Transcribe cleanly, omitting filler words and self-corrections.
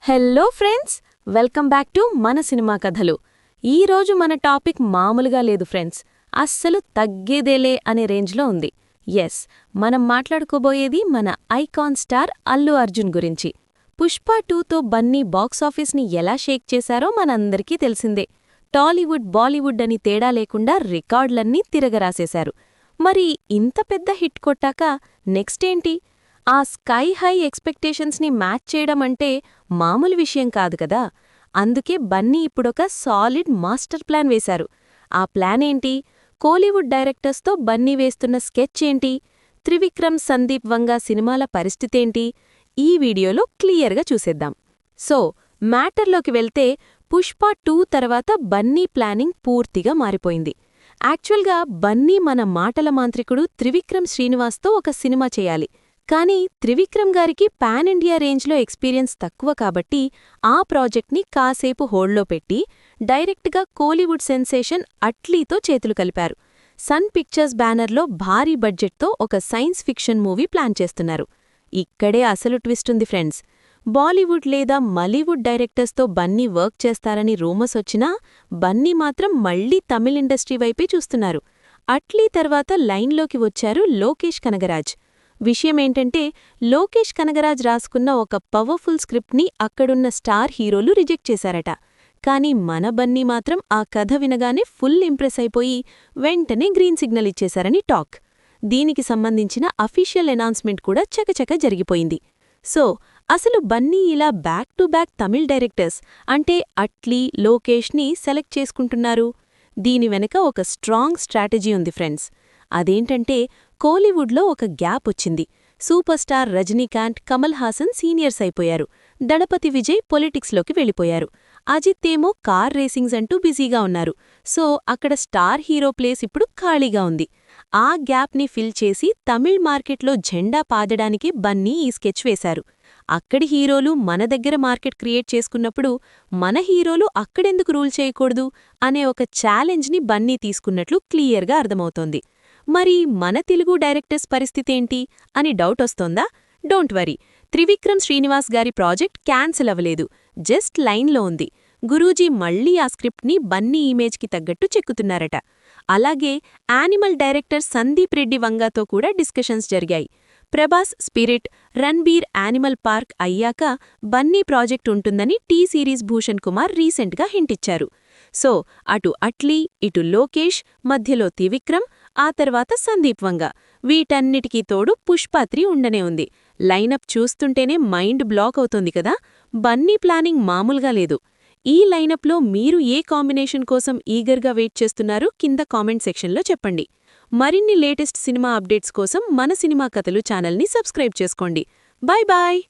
Hello friends, welcome back to మన cinema కథలు. ఈరోజు మన టాపిక్ మామూలుగా లేదు ఫ్రెండ్స్, అస్సలు తగ్గేదేలే అనే రేంజ్లో ఉంది. ఎస్, మనం మాట్లాడుకోబోయేది మన ఐకాన్ స్టార్ అల్లు అర్జున్ గురించి. పుష్ప 2తో బన్నీ బాక్సాఫీస్ని ఎలా షేక్ చేశారో మనందరికీ తెలిసిందే. టాలీవుడ్ బాలీవుడ్ అని తేడా లేకుండా రికార్డులన్నీ తిరగరాసేశారు. మరి ఇంత పెద్ద హిట్ కొట్టాక నెక్స్ట్ ఏంటి? ఆ స్కై హై ఎక్స్పెక్టేషన్స్ని మ్యాచ్ చేయడమంటే మామూలు విషయం కాదు కదా. అందుకే బన్నీ ఇప్పుడొక సాలిడ్ మాస్టర్ ప్లాన్ వేశారు. ఆ ప్లాన్ ఏంటి? కోలీవుడ్ డైరెక్టర్స్తో బన్నీ వేస్తున్న స్కెచ్ ఏంటి? త్రివిక్రమ్ సందీప్ వంగా సినిమాల పరిస్థితేంటి? ఈ వీడియోలో క్లియర్గా చూసేద్దాం. సో మ్యాటర్లోకి వెళ్తే, పుష్ప 2 తర్వాత బన్నీ ప్లానింగ్ పూర్తిగా మారిపోయింది. యాక్చువల్గా బన్నీ మన మాటల మాంత్రికుడు త్రివిక్రమ్ శ్రీనివాస్తో ఒక సినిమా చేయాలి. కానీ త్రివిక్రమ్ గారికి పాన్ ఇండియా రేంజ్లో ఎక్స్పీరియన్స్ తక్కువ కాబట్టి ఆ ప్రాజెక్ట్ని కాసేపు హోల్డ్లో పెట్టి డైరెక్ట్గా కోలీవుడ్ సెన్సేషన్ అట్లీతో చేతులు కలిపారు. సన్ పిక్చర్స్ బ్యానర్లో భారీ బడ్జెట్తో ఒక సైన్స్ ఫిక్షన్ మూవీ ప్లాన్ చేస్తున్నారు. ఇక్కడే అసలు ట్విస్ట్ ఉంది ఫ్రెండ్స్. బాలీవుడ్ లేదా మలీవుడ్ డైరెక్టర్స్తో బన్నీ వర్క్ చేస్తారని రూమర్స్ వచ్చినా బన్నీ మాత్రం మళ్లీ తమిళ్ ఇండస్ట్రీ వైపే చూస్తున్నారు. అట్లీ తర్వాత లైన్లోకి వచ్చారు లోకేష్ కనగరాజ్. విషయమేంటంటే, లోకేష్ కనగరాజ్ రాసుకున్న ఒక పవర్ఫుల్ స్క్రిప్ట్ని అక్కడున్న స్టార్ హీరోలు రిజెక్ట్ చేశారట. కానీ మన బన్నీ మాత్రం ఆ కథ వినగానే ఫుల్ ఇంప్రెస్ అయిపోయి వెంటనే గ్రీన్ సిగ్నల్ ఇచ్చేశారని టాక్. దీనికి సంబంధించిన అఫీషియల్ అనౌన్స్మెంట్ కూడా చకచక జరిగిపోయింది. సో అసలు బన్నీ ఇలా back to back Tamil directors అంటే అట్లీ, లోకేష్ని సెలెక్ట్ చేసుకుంటున్నారు? దీని వెనక ఒక స్ట్రాంగ్ స్ట్రాటజీ ఉంది ఫ్రెండ్స్. అదేంటంటే, కోలీవుడ్లో ఒక గ్యాప్ వచ్చింది. Super star Rajinikanth, Kamal Haasan seniors అయిపోయారు. దళపతి విజయ్ పొలిటిక్స్లోకి వెళ్ళిపోయారు. అజిత్ ఏమో కార్ రేసింగ్స్ అంటూ బిజీగా ఉన్నారు. సో అక్కడ స్టార్ హీరో ప్లేస్ ఇప్పుడు ఖాళీగా ఉంది. ఆ గ్యాప్ని ఫిల్ చేసి తమిళ్ మార్కెట్లో జెండా పాదడానికి బన్నీ ఈ స్కెచ్ వేశారు. అక్కడి హీరోలు మన దగ్గర మార్కెట్ క్రియేట్ చేసుకున్నప్పుడు మన హీరోలు అక్కడెందుకు రూల్ చేయకూడదు అనే ఒక ఛాలెంజ్ని బన్నీ తీసుకున్నట్లు క్లియర్గా అర్థమవుతోంది. మరి మన తెలుగు డైరెక్టర్స్ పరిస్థితేంటి అని డౌట్ వస్తోందా? డోంట్ వరీ, త్రివిక్రమ్ శ్రీనివాస్ గారి ప్రాజెక్ట్ క్యాన్సిల్ అవ్వలేదు, జస్ట్ లైన్లో ఉంది. గురూజీ మళ్లీ ఆ స్క్రిప్ట్ని బన్నీ ఇమేజ్కి తగ్గట్టు చెక్కుతున్నారట. అలాగే యానిమల్ డైరెక్టర్ సందీప్ రెడ్డి వంగాతో కూడా డిస్కషన్స్ జరిగాయి. Prabhas spirit, Ranbir animal park అయ్యాక బన్నీ ప్రాజెక్ట్ ఉంటుందని టీ సిరీస్ భూషణ్ కుమార్ రీసెంట్గా హింటిచ్చారు. సో అటు అట్లీ, ఇటు లోకేష్, మధ్యలో త్రివిక్రమ్, ఆ తర్వాత సందీప్ వంగ, వీటన్నిటికీ తోడు పుష్ప 3 ఉండనే ఉంది. లైనప్ చూస్తుంటేనే మైండ్ బ్లాక్ అవుతోంది కదా. బన్నీ ప్లానింగ్ మామూలుగా లేదు. ఈ లైనప్లో మీరు ఏ కాంబినేషన్ కోసం ఈగర్గా వెయిట్ చేస్తున్నారో కింద కామెంట్ సెక్షన్లో చెప్పండి. మరిన్ని లేటెస్ట్ సినిమా అప్డేట్స్ కోసం మన సినిమా కథలు ఛానల్ని సబ్స్క్రైబ్ చేసుకోండి. Bye bye.